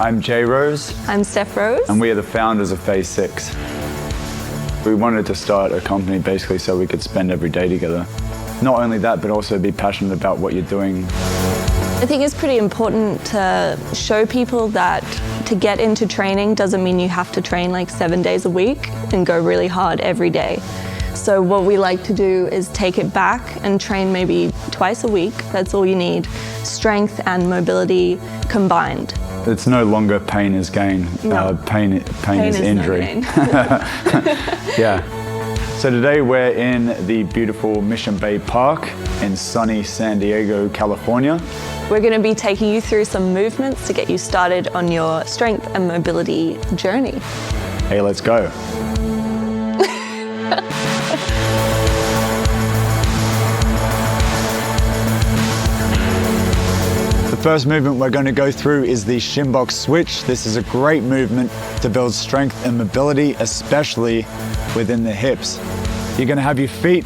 I'm Jay Rose. I'm Steph Rose. And we are the founders of Phase 6. We wanted to start a company basically so we could spend every day together. Not only that, but also be passionate about what you're doing. I think it's pretty important to show people that to get into training doesn't mean you have to train like 7 days a week and go really hard every day. So what we like to do is take it back and train maybe twice a week. That's all you need. Strength and mobility combined. It's no longer pain is gain. No. Pain is injury. No Yeah. So today we're in the beautiful Mission Bay Park in sunny San Diego, California. We're going to be taking you through some movements to get you started on your strength and mobility journey. Hey, let's go. The first movement we're going to go through is the Shimbox Switch. This is a great movement to build strength and mobility, especially within the hips. You're going to have your feet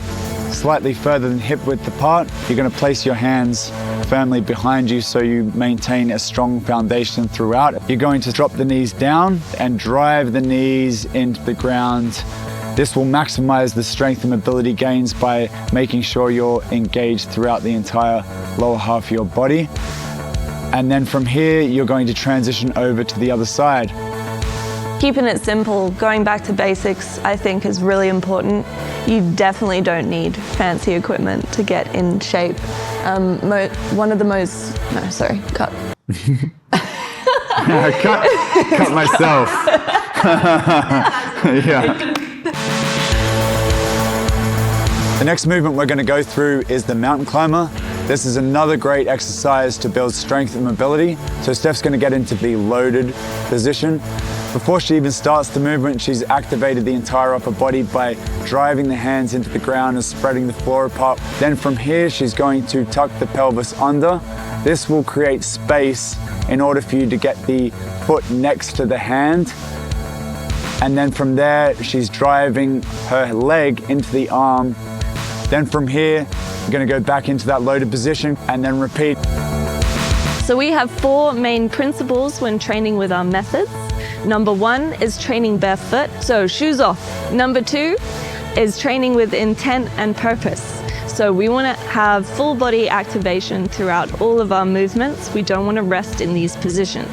slightly further than hip width apart. You're going to place your hands firmly behind you so you maintain a strong foundation throughout. You're going to drop the knees down and drive the knees into the ground. This will maximize the strength and mobility gains by making sure you're engaged throughout the entire lower half of your body. And then from here, you're going to transition over to the other side. Keeping it simple, going back to basics, I think is really important. You definitely don't need fancy equipment to get in shape. One of the most, no, sorry, cut. cut myself. Yeah. The next movement we're going to go through is the mountain climber. This is another great exercise to build strength and mobility. So Steph's going to get into the loaded position. Before she even starts the movement, she's activated the entire upper body by driving the hands into the ground and spreading the floor apart. Then from here, she's going to tuck the pelvis under. This will create space in order for you to get the foot next to the hand. And then from there, she's driving her leg into the arm. Then from here, you're going to go back into that loaded position and then repeat. So we have 4 main principles when training with our methods. Number 1 is training barefoot, so shoes off. Number 2 is training with intent and purpose. So we want to have full body activation throughout all of our movements. We don't want to rest in these positions.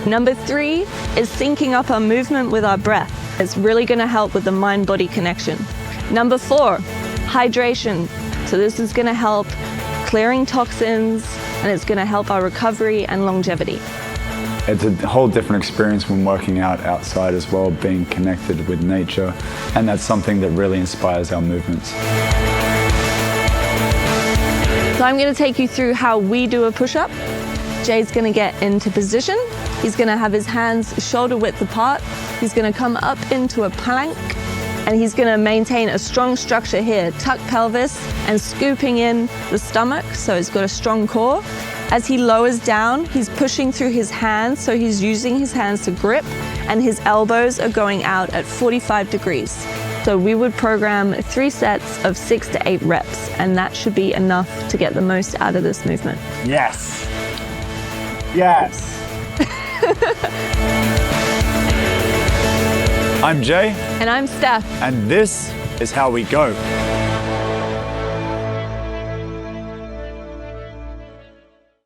Number 3 is syncing up our movement with our breath. It's really going to help with the mind-body connection. Number 4, hydration. So this is going to help clearing toxins, and it's going to help our recovery and longevity. It's a whole different experience when working out outside as well, being connected with nature, and that's something that really inspires our movements. So I'm going to take you through how we do a push-up. Jay's going to get into position. He's going to have his hands shoulder width apart. He's going to come up into a plank, and he's going to maintain a strong structure here, tuck pelvis and scooping in the stomach, so he's got a strong core. As he lowers down, he's pushing through his hands, so he's using his hands to grip, and his elbows are going out at 45 degrees. So we would program 3 sets of 6 to 8 reps, and that should be enough to get the most out of this movement. Yes. Yes. I'm Jay. And I'm Steph. And this is how we go.